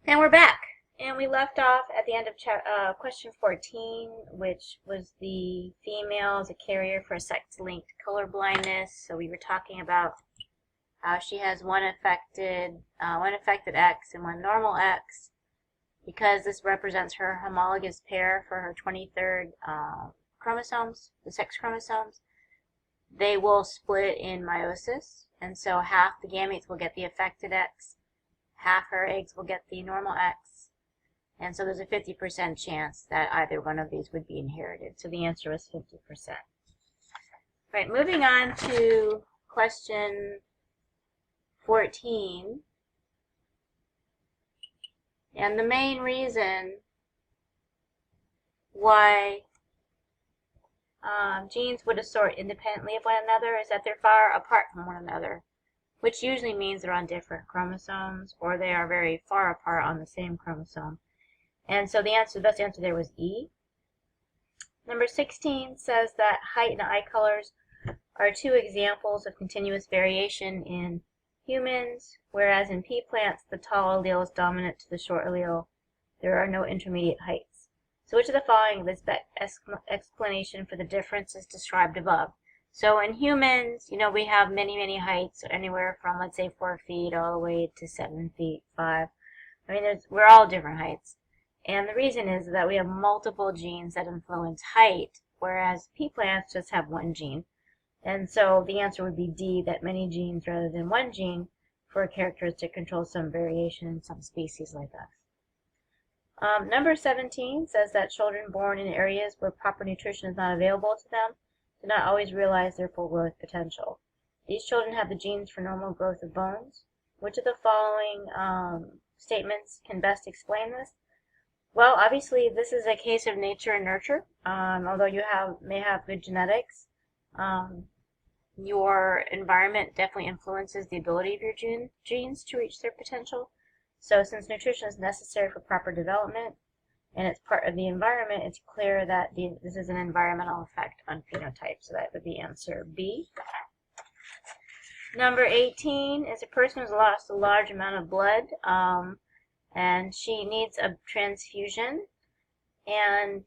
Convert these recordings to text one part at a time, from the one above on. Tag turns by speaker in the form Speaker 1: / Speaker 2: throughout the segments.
Speaker 1: And we're back. And we left off at the end of question 14, which was the female as a carrier for sex-linked color blindness. So we were talking about how she has one affected X and one normal X. Because this represents her homologous pair for her 23rd chromosomes, the sex chromosomes, they will split in meiosis. And so half the gametes will get the affected X, half her eggs will get the normal X, and so there's a 50% chance that either one of these would be inherited. So the answer is 50%. Right, moving on to question 14. And the main reason why genes would assort independently of one another is that they're far apart from one another, which usually means they're on different chromosomes or they are very far apart on the same chromosome. And so the best answer there was E. Number 16 says that height and eye colors are two examples of continuous variation in humans, whereas in pea plants the tall allele is dominant to the short allele. There are no intermediate heights. So which of the following is the best explanation for the differences described above? So in humans, we have many heights, anywhere from, let's say, 4 feet all the way to 7 feet, 5. We're all different heights. And the reason is that we have multiple genes that influence height, whereas pea plants just have one gene. And so the answer would be D, that many genes rather than one gene for a characteristic control some variation in some species like us. Number 17 says that children born in areas where proper nutrition is not available to them do not always realize their full growth potential. These children have the genes for normal growth of bones. Which of the following statements can best explain this? Well, obviously, this is a case of nature and nurture. Although you may have good genetics, your environment definitely influences the ability of your genes to reach their potential. So since nutrition is necessary for proper development and it's part of the environment, it's clear that this is an environmental effect on phenotype. So that would be answer B. Number 18 is a person who's lost a large amount of blood, and she needs a transfusion. And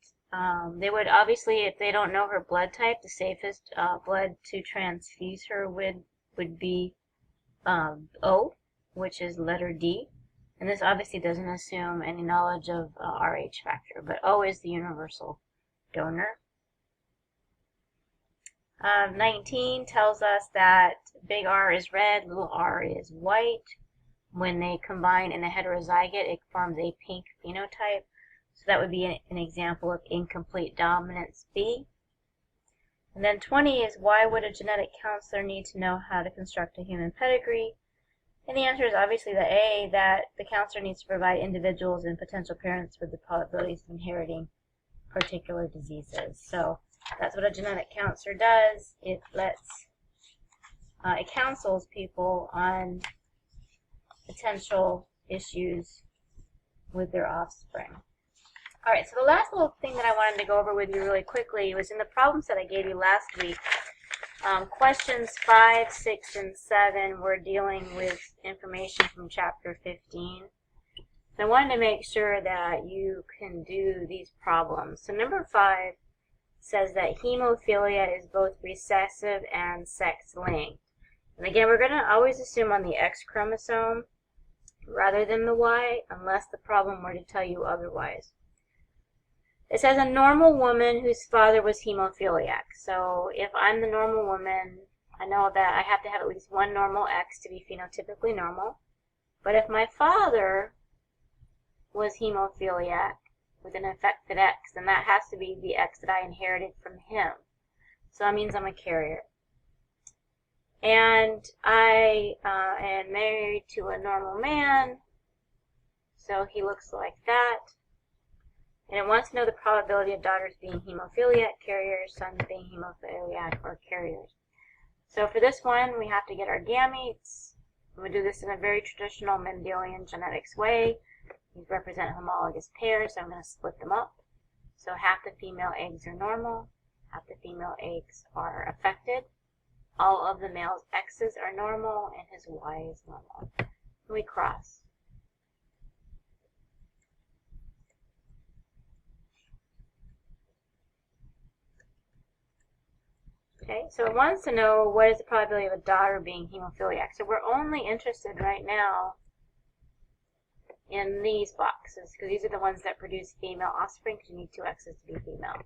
Speaker 1: they would obviously, if they don't know her blood type, the safest blood to transfuse her with would be O, which is letter D. And this obviously doesn't assume any knowledge of Rh factor, but O is the universal donor. 19 tells us that big R is red, little r is white. When they combine in a heterozygote, it forms a pink phenotype. So that would be an example of incomplete dominance B. And then 20 is, why would a genetic counselor need to know how to construct a human pedigree? And the answer is obviously the A, that the counselor needs to provide individuals and potential parents with the probabilities of inheriting particular diseases. So that's what a genetic counselor does. It counsels people on potential issues with their offspring. All right, so the last little thing that I wanted to go over with you really quickly was in the problem set I gave you last week. Questions 5, 6, and 7 were dealing with information from chapter 15. So I wanted to make sure that you can do these problems. So number 5 says that hemophilia is both recessive and sex-linked. And again, we're going to always assume on the X chromosome rather than the Y, unless the problem were to tell you otherwise. It says a normal woman whose father was hemophiliac. So if I'm the normal woman, I know that I have to have at least one normal X to be phenotypically normal. But if my father was hemophiliac with an affected X, then that has to be the X that I inherited from him. So that means I'm a carrier. And I am married to a normal man, so he looks like that. And it wants to know the probability of daughters being hemophiliac carriers, sons being hemophiliac or carriers. So for this one, we have to get our gametes. We do this in a very traditional Mendelian genetics way. These represent homologous pairs, so I'm going to split them up. So half the female eggs are normal, half the female eggs are affected. All of the male's X's are normal, and his Y is normal. We cross. Okay, so it wants to know what is the probability of a daughter being hemophiliac. So we're only interested right now in these boxes because these are the ones that produce female offspring because you need 2 X's to be female.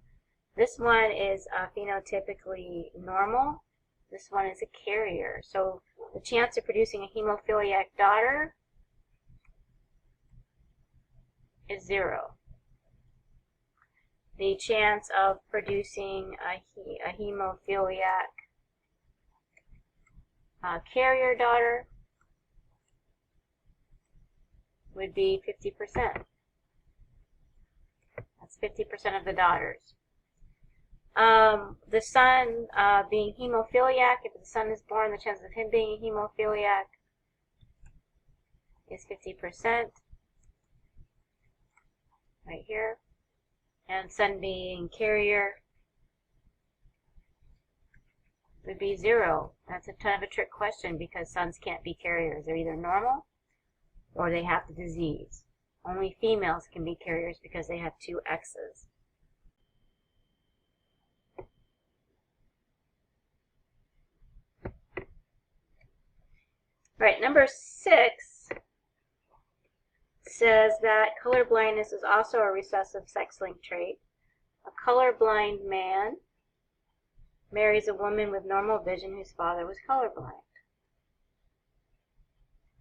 Speaker 1: This one is phenotypically normal. This one is a carrier. So the chance of producing a hemophiliac daughter is 0. The chance of producing a hemophiliac carrier daughter would be 50%. That's 50% of the daughters. The son being hemophiliac, if the son is born, the chance of him being a hemophiliac is 50%. Right here. And son being carrier would be 0. That's a kind of a trick question because sons can't be carriers. They're either normal or they have the disease. Only females can be carriers because they have 2 X's. Right, number 6 says that color blindness is also a recessive sex-linked trait. A colorblind man marries a woman with normal vision whose father was colorblind.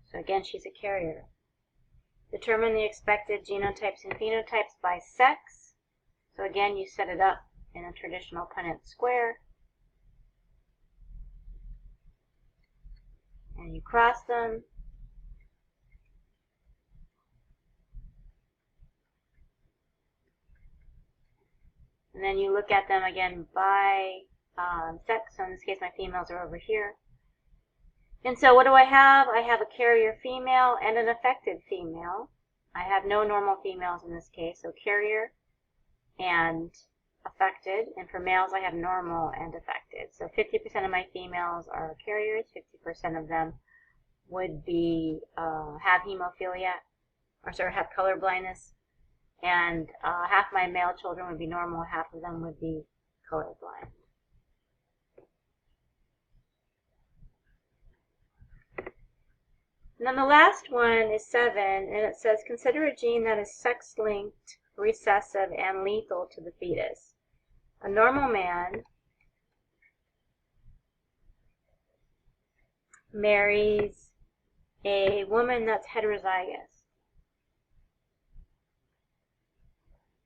Speaker 1: So again, she's a carrier. Determine the expected genotypes and phenotypes by sex. So again, you set it up in a traditional Punnett square. And you cross them. And then you look at them again by sex. So in this case, my females are over here. And so what do I have? I have a carrier female and an affected female. I have no normal females in this case, so carrier and affected. And for males, I have normal and affected. So 50% of my females are carriers. 50% of them would be have hemophilia, or sorry, have color blindness. And half my male children would be normal, half of them would be colorblind. And then the last one is 7, and it says, consider a gene that is sex-linked, recessive, and lethal to the fetus. A normal man marries a woman that's heterozygous.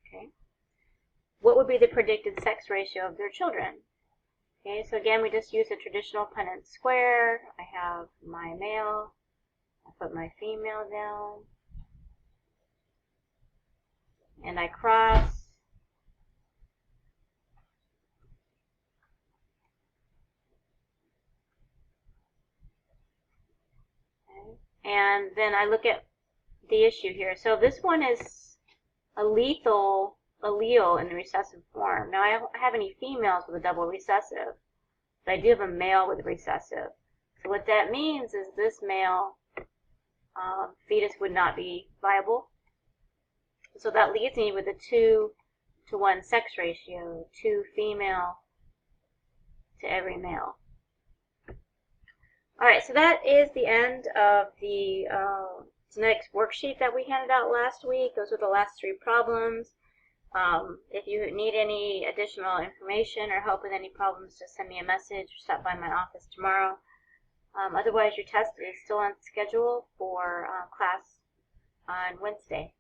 Speaker 1: Okay. What would be the predicted sex ratio of their children? Okay, so again, we just use a traditional Punnett square. I have my male. I put my female down. And I cross. Okay. And then I look at the issue here. So this one is a lethal allele in the recessive form. Now I don't have any females with a double recessive, but I do have a male with a recessive. So what that means is this male fetus would not be viable. So that leaves me with a 2-to-1 sex ratio, 2 female to every male. Alright, so that is the end of the genetics worksheet that we handed out last week. Those are the last 3 problems. If you need any additional information or help with any problems, just send me a message or stop by my office tomorrow. Otherwise, your test is still on schedule for class on Wednesday.